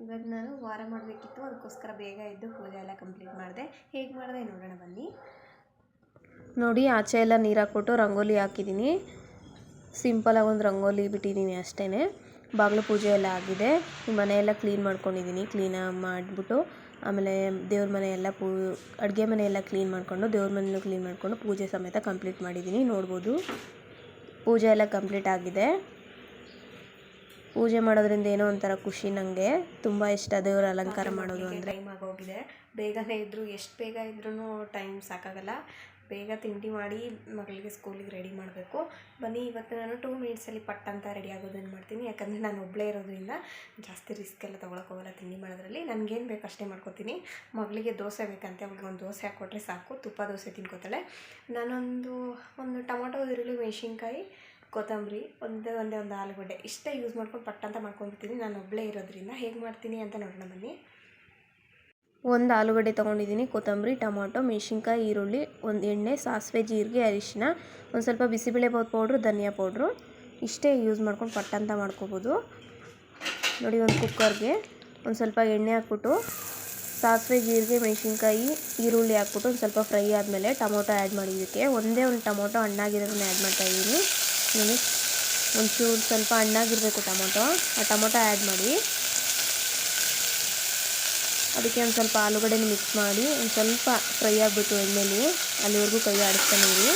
ಇವಾಗ ನಾನು ವಾರ ಮಾಡಬೇಕಿತ್ತು, ಅದಕ್ಕೋಸ್ಕರ ಬೇಗ ಎದ್ದು ಪೂಜೆ ಎಲ್ಲ ಕಂಪ್ಲೀಟ್ ಮಾಡಿದೆ. ಹೇಗೆ ಮಾಡಿದೆ ನೋಡೋಣ ಬನ್ನಿ. ನೋಡಿ, ಆಚೆ ಎಲ್ಲ ನೀರು ಹಾಕ್ಬಿಟ್ಟು ರಂಗೋಲಿ ಹಾಕಿದ್ದೀನಿ. ಸಿಂಪಲಾಗಿ ಒಂದು ರಂಗೋಲಿ ಬಿಟ್ಟಿದ್ದೀನಿ ಅಷ್ಟೇ. ಬಾಗಿಲು ಪೂಜೆ ಎಲ್ಲ ಆಗಿದೆ. ಈ ಮನೆಯೆಲ್ಲ ಕ್ಲೀನ್ ಮಾಡ್ಕೊಂಡಿದ್ದೀನಿ. ಕ್ಲೀನಾಗಿ ಮಾಡಿಬಿಟ್ಟು ಆಮೇಲೆ ದೇವ್ರ ಮನೆಯೆಲ್ಲ ಅಡುಗೆ ಮನೆಯೆಲ್ಲ ಕ್ಲೀನ್ ಮಾಡಿಕೊಂಡು ದೇವ್ರ ಮನೆಯೂ ಕ್ಲೀನ್ ಮಾಡಿಕೊಂಡು ಪೂಜೆ ಸಮೇತ ಕಂಪ್ಲೀಟ್ ಮಾಡಿದ್ದೀನಿ. ನೋಡ್ಬೋದು, ಪೂಜೆ ಎಲ್ಲ ಕಂಪ್ಲೀಟ್ ಆಗಿದೆ. ಪೂಜೆ ಮಾಡೋದ್ರಿಂದ ಏನೋ ಒಂಥರ ಖುಷಿ. ನನಗೆ ತುಂಬ ಇಷ್ಟ ದೇವರ ಅಲಂಕಾರ ಮಾಡೋದು ಅಂದರೆ. ಟೈಮ್ ಆಗೋಗಿದೆ. ಬೇಗನೆ ಇದ್ದರೂ ಎಷ್ಟು ಬೇಗ ಇದ್ರೂ ಟೈಮ್ ಸಾಕಾಗಲ್ಲ. ಬೇಗ ತಿಂಡಿ ಮಾಡಿ ಮಗಳಿಗೆ ಸ್ಕೂಲಿಗೆ ರೆಡಿ ಮಾಡಬೇಕು. ಬನ್ನಿ, ಇವತ್ತು ನಾನು 2 ಮಿನಿಟ್ಸಲ್ಲಿ ಪಟ್ ಅಂತ ರೆಡಿ ಆಗೋದನ್ನು ಮಾಡ್ತೀನಿ. ಯಾಕಂದರೆ ನಾನು ಒಬ್ಬಳೇ ಇರೋದ್ರಿಂದ ಜಾಸ್ತಿ ರಿಸ್ಕ್ ಎಲ್ಲ ತೊಗೊಳಕ್ಕೋಗಲ್ಲ ತಿಂಡಿ ಮಾಡೋದ್ರಲ್ಲಿ. ನನಗೇನು ಬೇಕು ಅಷ್ಟೇ ಮಾಡ್ಕೊತೀನಿ. ಮಗಳಿಗೆ ದೋಸೆ ಬೇಕಂತೆ, ಅವಳಿಗೆ ಒಂದು ದೋಸೆ ಹಾಕ್ಕೊಟ್ರೆ ಸಾಕು, ತುಪ್ಪ ದೋಸೆ ತಿನ್ಕೋತಾಳೆ. ನಾನೊಂದು ಟೊಮೊಟೊ, ಈರುಳ್ಳಿ, ಮೆಣಸಿನ್ಕಾಯಿ, ಕೊತ್ತಂಬರಿ, ಒಂದೇ ಒಂದು ಆಲೂಗಡ್ಡೆ ಇಷ್ಟೇ ಯೂಸ್ ಮಾಡ್ಕೊಂಡು ಪಟ್ ಅಂತ ಮಾಡ್ಕೊಂಡ್ಬಿಡ್ತೀನಿ. ನಾನು ಒಬ್ಬಳೇ ಇರೋದ್ರಿಂದ ಹೇಗೆ ಮಾಡ್ತೀನಿ ಅಂತ ನೋಡೋಣ ಬನ್ನಿ. ಒಂದು ಆಲೂಗಡ್ಡೆ ತೊಗೊಂಡಿದ್ದೀನಿ, ಕೊತ್ತಂಬರಿ, ಟೊಮೊಟೊ, ಮೆಣಸಿನ್ಕಾಯಿ, ಈರುಳ್ಳಿ, ಒಂದು ಎಣ್ಣೆ, ಸಾಸಿವೆ, ಜೀರಿಗೆ, ಅರಿಶಿನ, ಒಂದು ಸ್ವಲ್ಪ ಬಿಸಿಬೇಳೆಬಾತ್ ಪೌಡ್ರು, ಧನಿಯಾ ಪೌಡ್ರು ಇಷ್ಟೇ ಯೂಸ್ ಮಾಡ್ಕೊಂಡು ಪಟ್ ಅಂತ ಮಾಡ್ಕೋಬೋದು. ನೋಡಿ, ಒಂದು ಕುಕ್ಕರ್ಗೆ ಒಂದು ಸ್ವಲ್ಪ ಎಣ್ಣೆ ಹಾಕ್ಬಿಟ್ಟು ಸಾಸಿವೆ, ಜೀರಿಗೆ, ಮೆಣಸಿನ್ಕಾಯಿ, ಈರುಳ್ಳಿ ಹಾಕ್ಬಿಟ್ಟು ಒಂದು ಸ್ವಲ್ಪ ಫ್ರೈ ಆದಮೇಲೆ ಟೊಮೊಟೊ ಆ್ಯಡ್ ಮಾಡಿದ್ದಕ್ಕೆ ಒಂದೇ ಒಂದು ಟೊಮೊಟೊ ಹಣ್ಣಾಗಿರೋದನ್ನ ಆ್ಯಡ್ ಮಾಡ್ತಾಯಿದ್ದೀನಿ. ನೋಡಿ, ಒಂಚೂರು ಸ್ವಲ್ಪ ಹಣ್ಣಾಗಿರಬೇಕು ಟೊಮೊಟೊ. ಆ ಟೊಮೊಟೊ ಆ್ಯಡ್ ಮಾಡಿ ಅದಕ್ಕೆ ಒಂದು ಸ್ವಲ್ಪ ಆಲೂಗಡ್ಡೆನ ಮಿಕ್ಸ್ ಮಾಡಿ ಒಂದು ಸ್ವಲ್ಪ ಫ್ರೈ ಆಗಿಬಿಟ್ಟು ಎಣ್ಣೆಲಿ ಅಲ್ಲಿವರೆಗೂ ಕೈ ಆಡಿಸ್ತಾನೆ ಇರಿ.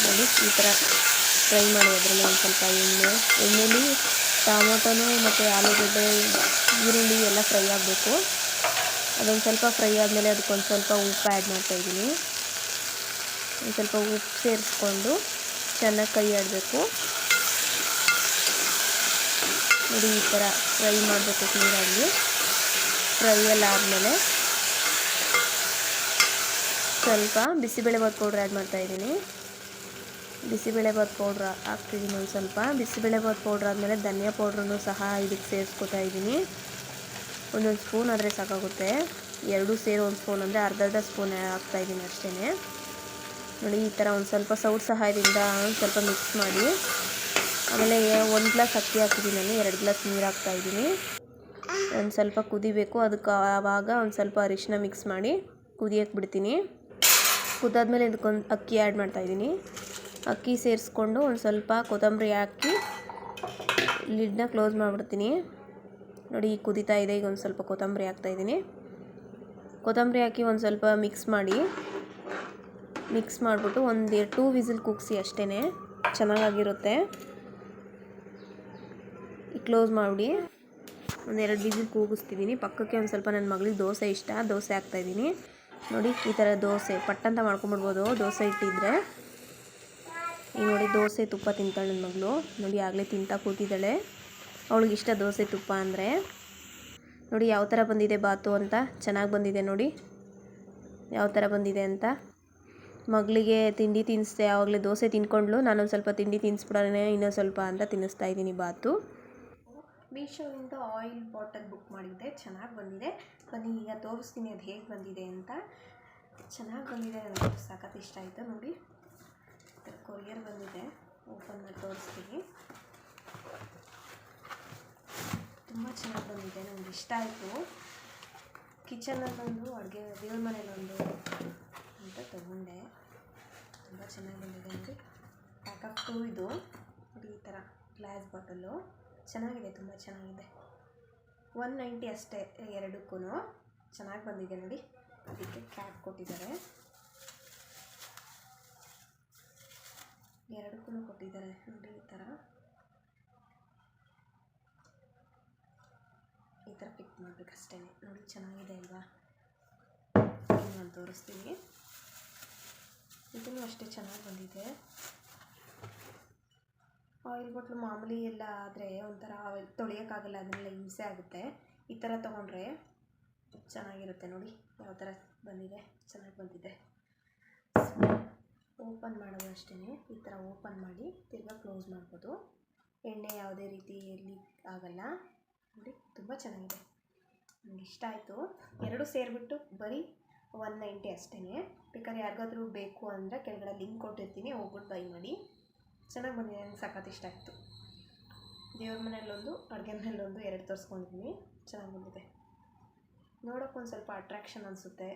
ನೋಡಿ, ಈ ಥರ ಫ್ರೈ ಮಾಡಿ ಅದರಲ್ಲಿ ಒಂದು ಸ್ವಲ್ಪ ಎಣ್ಣೆಲಿ ಟೊಮೊಟೊನು ಮತ್ತು ಆಲೂಗಡ್ಡೆ, ಈರುಳ್ಳಿ ಎಲ್ಲ ಫ್ರೈ ಆಗಬೇಕು. ಅದೊಂದು ಸ್ವಲ್ಪ ಫ್ರೈ ಆದಮೇಲೆ ಅದಕ್ಕೊಂದು ಸ್ವಲ್ಪ ಉಪ್ಪು ಆ್ಯಡ್ ಮಾಡ್ತಾಯಿದ್ದೀನಿ. ಒಂದು ಸ್ವಲ್ಪ ಉಪ್ಪು ಸೇರಿಸ್ಕೊಂಡು ಚೆನ್ನಾಗಿ ಕೈ ಆಡಬೇಕು. ನೋಡಿ, ಈ ಥರ ಫ್ರೈ ಮಾಡಬೇಕು ಕ್ಲೀನಾಗಿ. ಫ್ರೈ ಎಲ್ಲ ಆದಮೇಲೆ ಸ್ವಲ್ಪ ಬಿಸಿಬೇಳೆಬಾತ್ ಪೌಡ್ರ್ ಆ್ಯಡ್ ಮಾಡ್ತಾಯಿದ್ದೀನಿ. ಬಿಸಿಬೇಳೆಬಾತ್ ಪೌಡ್ರ್ ಹಾಕ್ತಿದ್ದೀನಿ ಒಂದು ಸ್ವಲ್ಪ. ಬಿಸಿಬೇಳೆಬಾತ್ ಪೌಡ್ರ್ ಆದಮೇಲೆ ಧನಿಯಾ ಪೌಡ್ರನ್ನು ಸಹ ಇದಕ್ಕೆ ಸೇರಿಸ್ಕೊತಾ ಇದ್ದೀನಿ. ಒಂದೊಂದು ಸ್ಪೂನ್ ಆದರೆ ಸಾಕಾಗುತ್ತೆ. 2 ಸೇರಿ 1 ಸ್ಪೂನ್ ಅಂದರೆ ಅರ್ಧ ಸ್ಪೂನ್ ಹಾಕ್ತಾಯಿದ್ದೀನಿ ಅಷ್ಟೇ. ನೋಡಿ, ಈ ಥರ ಒಂದು ಸ್ವಲ್ಪ ಸೌಟ್ ಸಹಾಯದಿಂದ ಒಂದು ಸ್ವಲ್ಪ ಮಿಕ್ಸ್ ಮಾಡಿ ಆಮೇಲೆ 1 ಗ್ಲಾಸ್ ಅಕ್ಕಿ ಹಾಕಿದ್ದೀನಿ ನಾನು, 2 ಗ್ಲಾಸ್ ನೀರು ಹಾಕ್ತಾಯಿದ್ದೀನಿ. ಒಂದು ಸ್ವಲ್ಪ ಕುದಿಬೇಕು. ಅದಕ್ಕೆ ಆವಾಗ ಒಂದು ಸ್ವಲ್ಪ ಅರಿಶಿನ ಮಿಕ್ಸ್ ಮಾಡಿ ಕುದಿಯೋಕ್ಕೆ ಬಿಡ್ತೀನಿ. ಕುದ್ದಾದ್ಮೇಲೆ ಇದಕ್ಕೊಂದು ಅಕ್ಕಿ ಆ್ಯಡ್ ಮಾಡ್ತಾಯಿದ್ದೀನಿ. ಅಕ್ಕಿ ಸೇರಿಸ್ಕೊಂಡು ಒಂದು ಸ್ವಲ್ಪ ಕೊತ್ತಂಬರಿ ಹಾಕಿ ಲಿಡ್ನ ಕ್ಲೋಸ್ ಮಾಡಿಬಿಡ್ತೀನಿ. ನೋಡಿ, ಈಗ ಕುದೀತಾ ಇದೆ. ಈಗ ಒಂದು ಸ್ವಲ್ಪ ಕೊತ್ತಂಬರಿ ಹಾಕ್ತಾಯಿದ್ದೀನಿ. ಕೊತ್ತಂಬರಿ ಹಾಕಿ ಒಂದು ಸ್ವಲ್ಪ ಮಿಕ್ಸ್ ಮಾಡಿಬಿಟ್ಟು ಒಂದು 2 ವಿಸಿಲ್ ಕೂಗಿಸಿ ಅಷ್ಟೇ, ಚೆನ್ನಾಗಿರುತ್ತೆ. ಕ್ಲೋಸ್ ಮಾಡಿ ಒಂದು 2 ವಿಸಿಲ್ ಕೂಗಿಸ್ತಿದ್ದೀನಿ. ಪಕ್ಕಕ್ಕೆ ಒಂದು ಸ್ವಲ್ಪ ನನ್ನ ಮಗಳಿಗೆ ದೋಸೆ ಇಷ್ಟ, ದೋಸೆ ಹಾಕ್ತಾಯಿದ್ದೀನಿ. ನೋಡಿ, ಈ ಥರ ದೋಸೆ ಪಟ್ಟಂತ ಮಾಡ್ಕೊಂಬಿಡ್ಬೋದು ದೋಸೆ ಇಟ್ಟಿದ್ರೆ. ಈಗ ನೋಡಿ, ದೋಸೆ ತುಪ್ಪ ತಿಂತಾಳೆ ನನ್ನ ಮಗಳು. ನೋಡಿ, ಆಗಲೇ ತಿಂತಾ ಕೂತಿದ್ದಾಳೆ. ಅವಳಿಗೆ ಇಷ್ಟ ದೋಸೆ ತುಪ್ಪ ಅಂದರೆ. ನೋಡಿ ಯಾವ ಥರ ಬಂದಿದೆ ಬಾತು ಅಂತ. ಚೆನ್ನಾಗಿ ಬಂದಿದೆ. ನೋಡಿ ಯಾವ ಥರ ಬಂದಿದೆ ಅಂತ. ಮಗಳಿಗೆ ತಿಂಡಿ ತಿನ್ನಿಸ್ದೆ. ಆವಾಗಲೇ ದೋಸೆ ತಿನ್ಕೊಂಡ್ಳು. ನಾನೊಂದು ಸ್ವಲ್ಪ ತಿಂಡಿ ತಿನ್ನಿಸ್ಬಿಡೋಣ ಇನ್ನೊಂದು ಸ್ವಲ್ಪ ಅಂತ ತಿನ್ನಿಸ್ತಾ ಇದ್ದೀನಿ ಬಾತು. ಮೀಶೋಯಿಂದ ಆಯಿಲ್ ಬಾಟಲ್ ಬುಕ್ ಮಾಡಿದ್ದೆ, ಚೆನ್ನಾಗಿ ಬಂದಿದೆ. ಬನ್ನಿ ಈಗ ತೋರಿಸ್ತೀನಿ ಅದು ಹೇಗೆ ಬಂದಿದೆ ಅಂತ. ಚೆನ್ನಾಗಿ ಬಂದಿದೆ, ನನಗೆ ಸಖತ್ ಇಷ್ಟ ಆಯಿತು. ನೋಡಿ, ಕೊರಿಯರ್ ಬಂದಿದೆ, ಓಪನ್ ಮಾಡಿ ತೋರಿಸ್ತೀನಿ. ತುಂಬ ಚೆನ್ನಾಗಿ ಬಂದಿದೆ, ನನಗೆ ಇಷ್ಟ ಆಯಿತು. ಕಿಚನಲ್ಲೊಂದು, ಅಡುಗೆ ದೇವ್ರ ಮನೇಲೊಂದು ಅಂತ ತೊಗೊಂಡೆ. ತುಂಬ ಚೆನ್ನಾಗಿ ಬಂದಿದೆ. ನೋಡಿ, ಪ್ಯಾಕಪ್ 2 ಇದು. ನೋಡಿ, ಈ ಥರ ಗ್ಲಾಸ್ ಬಾಟಲು ಚೆನ್ನಾಗಿದೆ, ತುಂಬ ಚೆನ್ನಾಗಿದೆ. 190 ಅಷ್ಟೇ ಎರಡಕ್ಕೂ. ಚೆನ್ನಾಗಿ ಬಂದಿದೆ. ನೋಡಿ, ಅದಕ್ಕೆ ಕ್ಯಾಪ್ ಕೊಟ್ಟಿದ್ದಾರೆ, ಎರಡಕ್ಕೂ ಕೊಟ್ಟಿದ್ದಾರೆ. ನೋಡಿ, ಈ ಥರ ಪಿಕ್ ಮಾಡಬೇಕಷ್ಟೇ. ನೋಡಿ, ಚೆನ್ನಾಗಿದೆ ಅಲ್ವಾ? ನಾನು ತೋರಿಸ್ತೀನಿ. ಇದನ್ನು ಅಷ್ಟೇ ಚೆನ್ನಾಗಿ ಬಂದಿದೆ. ಆಯಿಲ್ ಬಾಟ್ಲು ಮಾಮೂಲಿ ಎಲ್ಲ ಆದರೆ ಒಂಥರ ತೊಳೆಯೋಕ್ಕಾಗಲ್ಲ, ಅದನ್ನೆಲ್ಲ ಹಿಂಸೆ ಆಗುತ್ತೆ. ಈ ಥರ ತೊಗೊಂಡ್ರೆ ಚೆನ್ನಾಗಿರುತ್ತೆ. ನೋಡಿ ಯಾವ ಥರ ಬಂದಿದೆ, ಚೆನ್ನಾಗಿ ಬಂದಿದೆ. ಓಪನ್ ಮಾಡೋದು ಅಷ್ಟೇ. ಈ ಥರ ಓಪನ್ ಮಾಡಿ ತಿರ್ಗಾ ಕ್ಲೋಸ್ ಮಾಡ್ಬೋದು. ಎಣ್ಣೆ ಯಾವುದೇ ರೀತಿ ಲೀಕ್ ಆಗಲ್ಲ. ನೋಡಿ, ತುಂಬ ಚೆನ್ನಾಗಿದೆ, ನನಗೆ ಇಷ್ಟ ಆಯಿತು. 2 ಸೇರಿಬಿಟ್ಟು ಬರೀ 190 ಅಷ್ಟೇ. ಬೇಕಾದ್ರೆ ಯಾರಿಗಾದ್ರೂ ಬೇಕು ಅಂದರೆ ಕೆಳಗಡೆ ಲಿಂಕ್ ಕೊಟ್ಟಿರ್ತೀನಿ, ಹೋಗ್ಬಿಟ್ಟು ಬೈ ಮಾಡಿ. ಚೆನ್ನಾಗಿ ಬಂದಿದೆ, ನನಗೆ ಸಖತ್ ಇಷ್ಟ ಆಯಿತು. ದೇವ್ರ ಮನೆಯಲ್ಲೊಂದು, ಅಡುಗೆ ಮನೆಯಲ್ಲೊಂದು 2 ತೋರಿಸ್ಕೊಂಡಿದ್ದೀನಿ. ಚೆನ್ನಾಗಿ ಬಂದಿದೆ. ನೋಡೋಕ್ಕೂ ಒಂದು ಸ್ವಲ್ಪ ಅಟ್ರಾಕ್ಷನ್ ಅನಿಸುತ್ತೆ,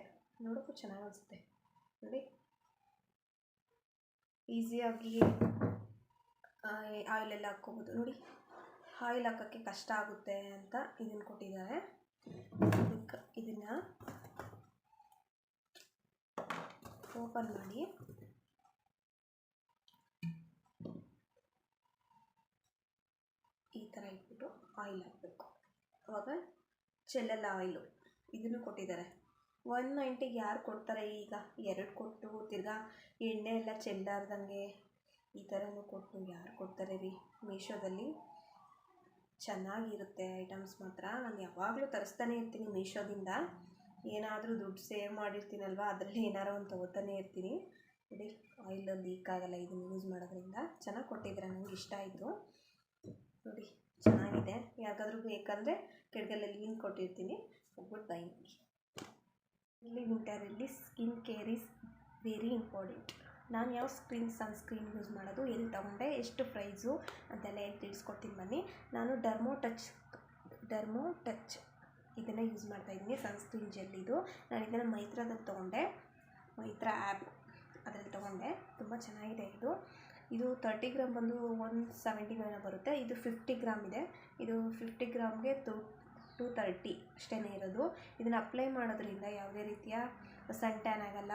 ನೋಡೋಕ್ಕೂ ಚೆನ್ನಾಗಿ ಅನಿಸುತ್ತೆ ನೋಡಿ. ಈಸಿಯಾಗಿ ಆಯಿಲೆಲ್ಲ ಹಾಕ್ಕೋಬೋದು ನೋಡಿ. ಆಯಿಲ್ ಹಾಕೋಕ್ಕೆ ಕಷ್ಟ ಆಗುತ್ತೆ ಅಂತ ಇದನ್ನು ಕೊಟ್ಟಿದ್ದಾರೆ. ಇದನ್ನು ಓಪನ್ ಮಾಡಿ ಈ ಥರ ಇಟ್ಬಿಟ್ಟು ಆಯಿಲ್ ಹಾಕಬೇಕು. ಆವಾಗ ಚೆಲ್ಲಲ್ಲ ಆಯಿಲು. ಇದನ್ನು ಕೊಟ್ಟಿದ್ದಾರೆ. 190ಗೆ ಯಾರು ಕೊಡ್ತಾರೆ ಈಗ? 2 ಕೊಟ್ಟು ತಿರ್ಗಾ ಎಣ್ಣೆ ಎಲ್ಲ ಚೆಲ್ಲಾರ್ದಂಗೆ ಈ ಥರನೂ ಕೊಟ್ಟು ಯಾರು ಕೊಡ್ತಾರೆ ರೀ? ಮೀಶೋದಲ್ಲಿ ಚೆನ್ನಾಗಿರುತ್ತೆ ಐಟಮ್ಸ್ ಮಾತ್ರ. ನಾನು ಯಾವಾಗಲೂ ತರಿಸ್ತಾನೆ ಇರ್ತೀನಿ ಮೀಶೋದಿಂದ. ಏನಾದರೂ ದುಡ್ಡು ಸೇವ್ ಮಾಡಿರ್ತೀನಲ್ವ, ಅದರಲ್ಲಿ ಏನಾರು ಒಂದು ತೊಗೋತಾನೆ ಇರ್ತೀನಿ ನೋಡಿ. ಆಯಿಲ್ ಲೀಕ್ ಆಗಲ್ಲ ಇದನ್ನು ಯೂಸ್ ಮಾಡೋದ್ರಿಂದ. ಚೆನ್ನಾಗಿ ಕೊಟ್ಟಿದ್ದಾರೆ, ನನಗೆ ಇಷ್ಟ ಆಯಿತು ನೋಡಿ. ಚೆನ್ನಾಗಿದೆ. ಯಾರಿಗಾದ್ರೂ ಬೇಕಂದರೆ ಕೆಳಗಡೆ ಲಿಂಕ್ ಕೊಟ್ಟಿರ್ತೀನಿ, ಹೋಗ್ಬಿಟ್ಟು ಬೈ ಮಾಡಿ. ಇಲ್ಲಿ ವಿಂಟರಲ್ಲಿ skin care is very important. ನಾನು ಯಾವ ಸನ್ಸ್ಕ್ರೀನ್ ಯೂಸ್ ಮಾಡೋದು, ಎಲ್ಲಿ ತೊಗೊಂಡೆ, ಎಷ್ಟು ಪ್ರೈಸು ಅಂತೆಲ್ಲ ಏನು ತಿಳಿಸ್ಕೊಡ್ತೀನಿ ಬನ್ನಿ. ನಾನು ಡರ್ಮೋ ಟಚ್ ಇದನ್ನು ಯೂಸ್ ಮಾಡ್ತಾಯಿದ್ದೀನಿ. ಸನ್ಸ್ಕ್ರೀನ್ ಜೆಲ್ ಇದು. ನಾನು ಇದನ್ನು ಮೈತ್ರಾದಲ್ಲಿ ತೊಗೊಂಡೆ, ಮೈತ್ರಾ ಆ್ಯಪ್ ಅದರಲ್ಲಿ ತೊಗೊಂಡೆ. ತುಂಬ ಚೆನ್ನಾಗಿದೆ ಇದು 30 ಗ್ರಾಮ್ ಬಂದು 179 ಬರುತ್ತೆ. ಇದು 50 ಗ್ರಾಮ್ ಇದೆ. ಇದು 50 ಗ್ರಾಮ್ಗೆ 230 ಅಷ್ಟೇ ಇರೋದು. ಇದನ್ನು ಅಪ್ಲೈ ಮಾಡೋದ್ರಿಂದ ಯಾವುದೇ ರೀತಿಯ ಸನ್ ಟ್ಯಾನ್ ಆಗಲ್ಲ,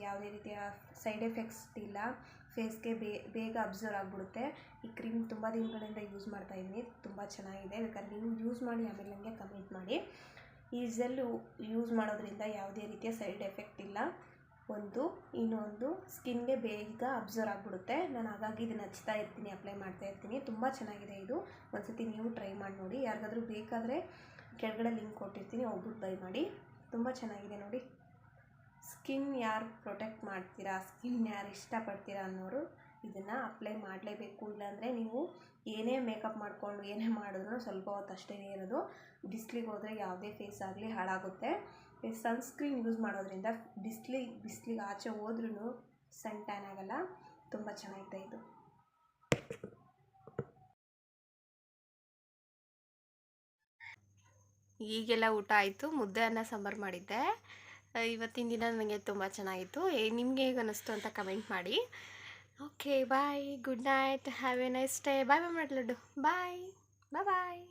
ಯಾವುದೇ ರೀತಿಯ ಸೈಡ್ ಎಫೆಕ್ಟ್ಸ್ ಇಲ್ಲ. ಫೇಸ್ಗೆ ಬೇಗ ಅಬ್ಸರ್ವ್ ಆಗಿಬಿಡುತ್ತೆ. ಈ ಕ್ರೀಮ್ ತುಂಬ ದಿನಗಳಿಂದ ಯೂಸ್ ಮಾಡ್ತಾಯಿದ್ದೀನಿ, ತುಂಬ ಚೆನ್ನಾಗಿದೆ. ಬೇಕಾದ್ರೆ ನೀವು ಯೂಸ್ ಮಾಡಿ ಆಮೇಲೆ ನನಗೆ ಕಮೆಂಟ್ ಮಾಡಿ. ಈ ಜೆಲ್ಲು ಯೂಸ್ ಮಾಡೋದ್ರಿಂದ ಯಾವುದೇ ರೀತಿಯ ಸೈಡ್ ಎಫೆಕ್ಟ್ ಇಲ್ಲ. ಇನ್ನೊಂದು ಸ್ಕಿನ್ಗೆ ಬೇಗ ಅಬ್ಸರ್ವ್ ಆಗಿಬಿಡುತ್ತೆ. ನಾನು ಹಾಗಾಗಿ ಇದನ್ನು ಹಚ್ತಾ ಇರ್ತೀನಿ, ಅಪ್ಲೈ ಮಾಡ್ತಾ ಇರ್ತೀನಿ. ತುಂಬ ಚೆನ್ನಾಗಿದೆ ಇದು. ಒಂದ್ಸತಿ ನೀವು ಟ್ರೈ ಮಾಡಿ ನೋಡಿ. ಯಾರಿಗಾದ್ರೂ ಬೇಕಾದರೆ ಕೆಳಗಡೆ ಲಿಂಕ್ ಕೊಟ್ಟಿರ್ತೀನಿ, ಹೋಗ್ಬಿಟ್ಟು ಬೈ ಮಾಡಿ. ತುಂಬ ಚೆನ್ನಾಗಿದೆ ನೋಡಿ. ಸ್ಕಿನ್ ಯಾರು ಪ್ರೊಟೆಕ್ಟ್ ಮಾಡ್ತೀರಾ, ಸ್ಕಿನ್ ಯಾರು ಇಷ್ಟಪಡ್ತೀರಾ ಅನ್ನೋರು ಇದನ್ನು ಅಪ್ಲೈ ಮಾಡಲೇಬೇಕು. ಇಲ್ಲಾಂದರೆ ನೀವು ಏನೇ ಮೇಕಪ್ ಮಾಡಿಕೊಂಡು ಏನೇ ಮಾಡಿದ್ರು ಸ್ವಲ್ಪ ಹೊತ್ತು ಅಷ್ಟೇ ಇರೋದು. ಬಿಸಿಲಿಗೆ ಹೋದರೆ ಯಾವುದೇ ಫೇಸ್ ಆಗಲಿ ಹಾಳಾಗುತ್ತೆ. ಸನ್ಸ್ಕ್ರೀನ್ ಯೂಸ್ ಮಾಡೋದ್ರಿಂದ ಬಿಸಿಲಿಗೆ ಆಚೆ ಹೋದ್ರೂ ಸನ್ ಟ್ಯಾನ್ ಆಗಲ್ಲ. ತುಂಬ ಚೆನ್ನಾಗಿದೆ ಇದು. ಈಗೆಲ್ಲ ಊಟ ಆಯಿತು. ಮುದ್ದೆ ಅನ್ನ ಸಾಂಬಾರು ಮಾಡಿದ್ದೆ. ಇವತ್ತಿನ ದಿನ ನನಗೆ ತುಂಬ ಚೆನ್ನಾಗಿತ್ತು. ನಿಮಗೆ ಹೇಗೆ ಅನ್ನಿಸ್ತು ಅಂತ ಕಮೆಂಟ್ ಮಾಡಿ. Okay bye, good night, have a nice day. Bye bye ಮಾಡ್ಲಡ್ಡು. ಬಾಯ್ ಬಾಯ್ ಬಾಯ್.